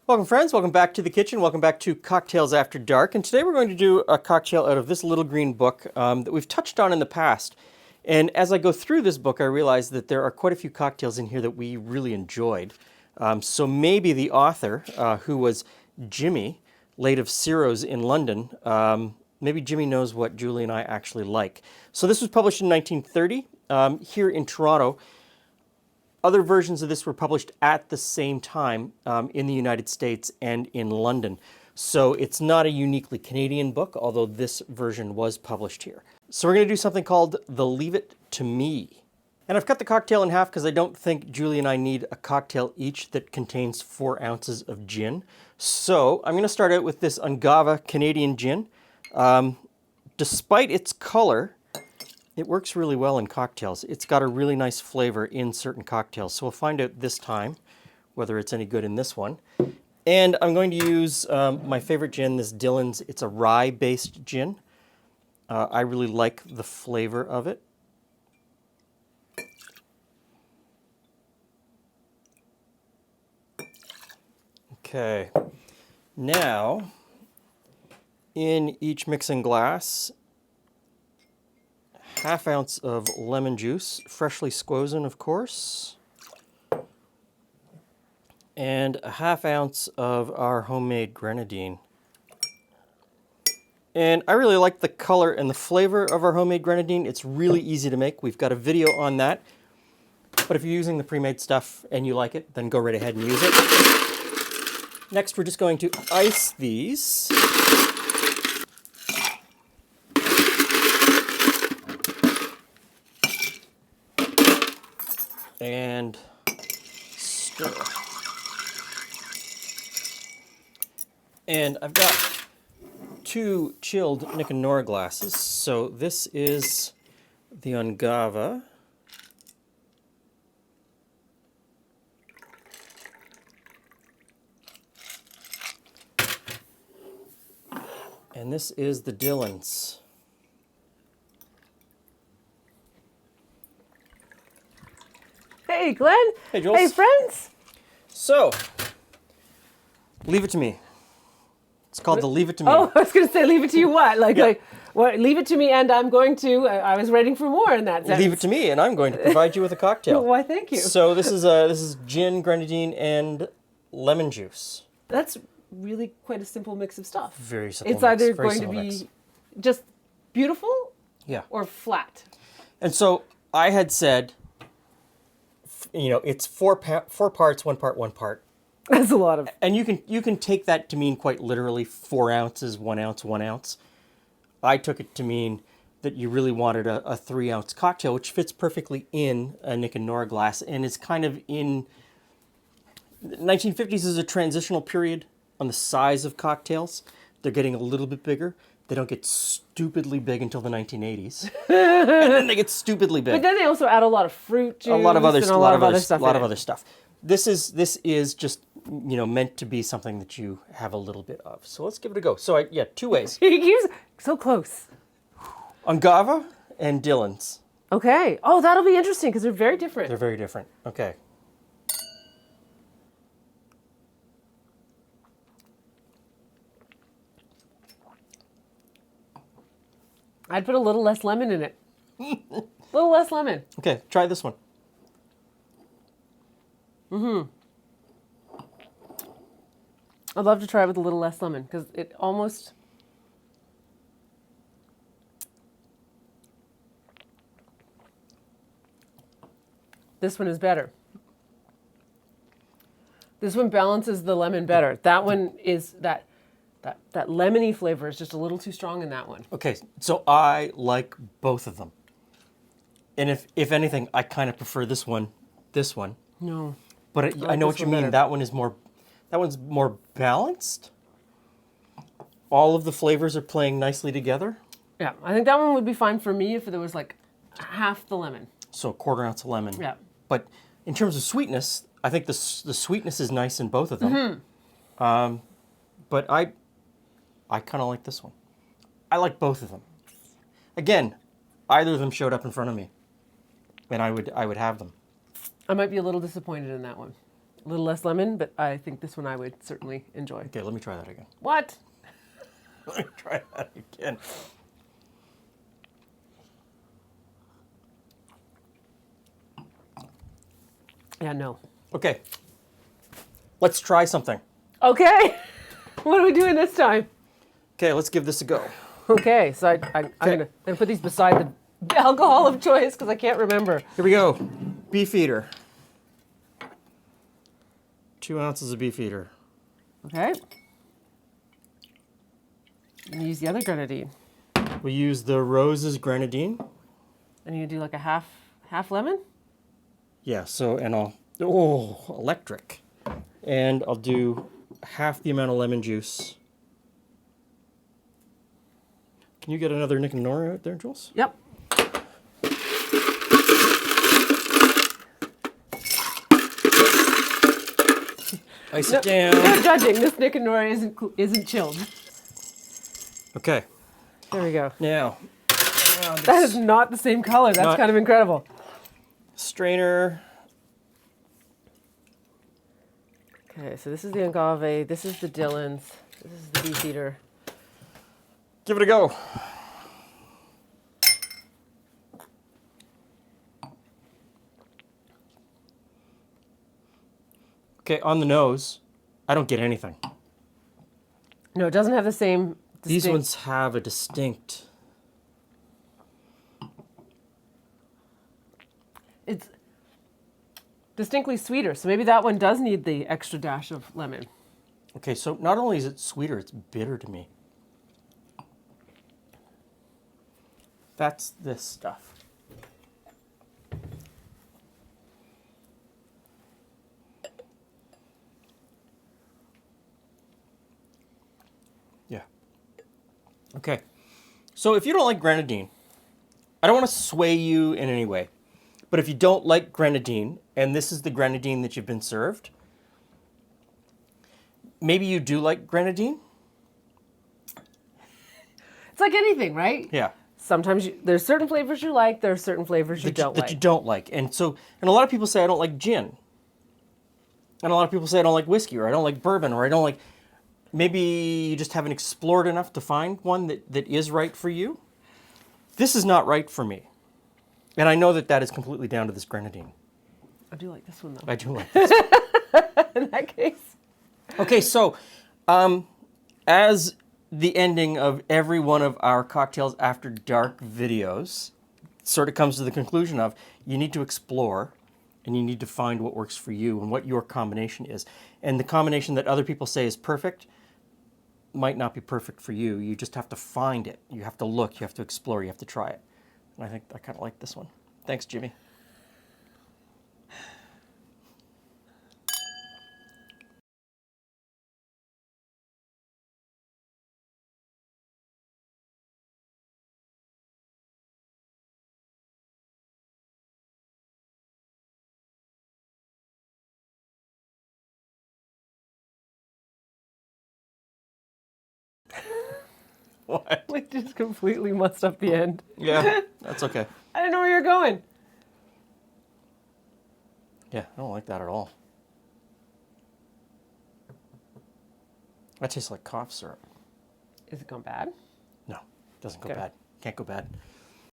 Welcome friends, welcome back to the kitchen, welcome back to Cocktails After Dark, and today we're going to do a cocktail out of this little green book that we've touched on in the past. And as I go through this book, I realize that there are quite a few cocktails in here that we really enjoyed. So maybe the author, who was Jimmy, late of Ciro's in London, maybe Jimmy knows what Julie and I actually like. So this was published in 1930 here in Toronto. Other versions of this were published at the same time in the United States and in London. So it's not a uniquely Canadian book, although this version was published here. So we're going to do something called the Leave It to Me. And I've cut the cocktail in half because I don't think Julie and I need a cocktail each that contains 4 ounces of gin. So I'm going to start out with this Ungava Canadian gin. Despite its color, it works really well in cocktails. It's got a really nice flavor in certain cocktails. So we'll find out this time whether it's any good in this one. And I'm going to use my favorite gin, this Dillon's. It's a rye-based gin. I really like the flavor of it. Okay, now in each mixing glass, 1/2 ounce of lemon juice, freshly squozen, of course, and 1/2 ounce of our homemade grenadine. And I really like the color and the flavor of our homemade grenadine. It's really easy to make. We've got a video on that. But if you're using the pre-made stuff and you like it, then go right ahead and use it. Next, we're just going to ice these. And stir. And I've got 2 chilled Nick and Nora glasses. So this is the Ungava. And this is the Dillon's. Hey, Glenn. Hey, Jules. Hey, friends. So, leave it to me. It's called the Leave It to Me. Oh, I was going to say, leave it to you what? What? Leave it to me and I'm going to, I was waiting for more in that sentence. Leave it to me and I'm going to provide you with a cocktail. Why, thank you. So this is gin, grenadine, and lemon juice. That's really quite a simple mix of stuff. Very simple It's mix, either very going to simple be mix. just beautiful Yeah. or flat. And so I had said, you know, it's 4 parts, 1 part, 1 part. That's a lot of... And you can take that to mean quite literally 4 ounces, 1 ounce, 1 ounce. I took it to mean that you really wanted a 3 ounce cocktail, which fits perfectly in a Nick and Nora glass, and is kind of in... 1950s is a transitional period on the size of cocktails. They're getting a little bit bigger. They don't get stupidly big until the 1980s. And then they get stupidly big. But then they also add a lot of fruit juice A lot of other and a lot of other stuff. A lot of other stuff. This is just, you know, meant to be something that you have a little bit of. So let's give it a go. So yeah, 2 ways. He keeps so close. Ungava and Dillon's. Okay. Oh, that'll be interesting because they're very different. They're very different. Okay. I'd put a little less lemon in it. A little less lemon. Okay, try this one. I'd love to try it with a little less lemon because it almost... This one is better. This one balances the lemon better. That one is that lemony flavor is just a little too strong in that one. Okay, so I like both of them. And if anything, I kind of prefer this one. No. But I know what you mean. Better. That one's more balanced. All of the flavors are playing nicely together. Yeah, I think that one would be fine for me if there was like half the lemon. So 1/4 ounce of lemon. Yeah. But in terms of sweetness, I think the sweetness is nice in both of them. But I kind of like this one. I like both of them. Again, either of them showed up in front of me, and I would have them. I might be a little disappointed in that one. A little less lemon, but I think this one I would certainly enjoy. Okay, let me try that again. What? Let me try that again. Yeah, no. Okay, let's try something. Okay. What are we doing this time? Okay, let's give this a go. Okay, so I'm gonna put these beside the alcohol of choice because I can't remember. Here we go. Beefeater. 2 ounces of beefeater. Okay. And use the other grenadine. We use the Rose's grenadine. And you do like a half lemon? Yeah, so, and I'll, electric. And I'll do half the amount of lemon juice. Can you get another Nick and Nora out there, Jules? Yep. Ice No, it down. no judging. This Nick and Nora isn't chilled. Okay. There we go. Now That is not the same color. That's kind of incredible. strainer. Okay, so this is the agave. This is the Dillon's. This is the Beefeater. Give it a go. Okay, on the nose, I don't get anything. No, it doesn't have the same. These ones have a distinct. It's distinctly sweeter, so maybe that one does need the extra dash of lemon. Okay, so not only is it sweeter, it's bitter to me. That's this stuff. Yeah. Okay. So if you don't like grenadine, I don't want to sway you in any way. But if you don't like grenadine, and this is the grenadine that you've been served, maybe you do like grenadine? It's like anything, right? Yeah. Sometimes there's certain flavors you like, there are certain flavors you don't that like. you don't like. And so, and a lot of people say I don't like gin. And a lot of people say I don't like whiskey, or I don't like bourbon, or I don't like... Maybe you just haven't explored enough to find one that is right for you. This is not right for me. And I know that is completely down to this grenadine. I do like this one, though. I do like this. In that case. Okay, so as the ending of every one of our Cocktails After Dark videos sort of comes to the conclusion of, you need to explore and you need to find what works for you and what your combination is. And the combination that other people say is perfect might not be perfect for you. You just have to find it. You have to look, you have to explore, you have to try it. And I think I kind of like this one. Thanks, Jimmy. What? We just completely mussed up the end. Yeah, that's okay. I didn't know where you're going. Yeah, I don't like that at all. That tastes like cough syrup. Is it gone bad? No, it doesn't go Okay. bad. Can't go bad.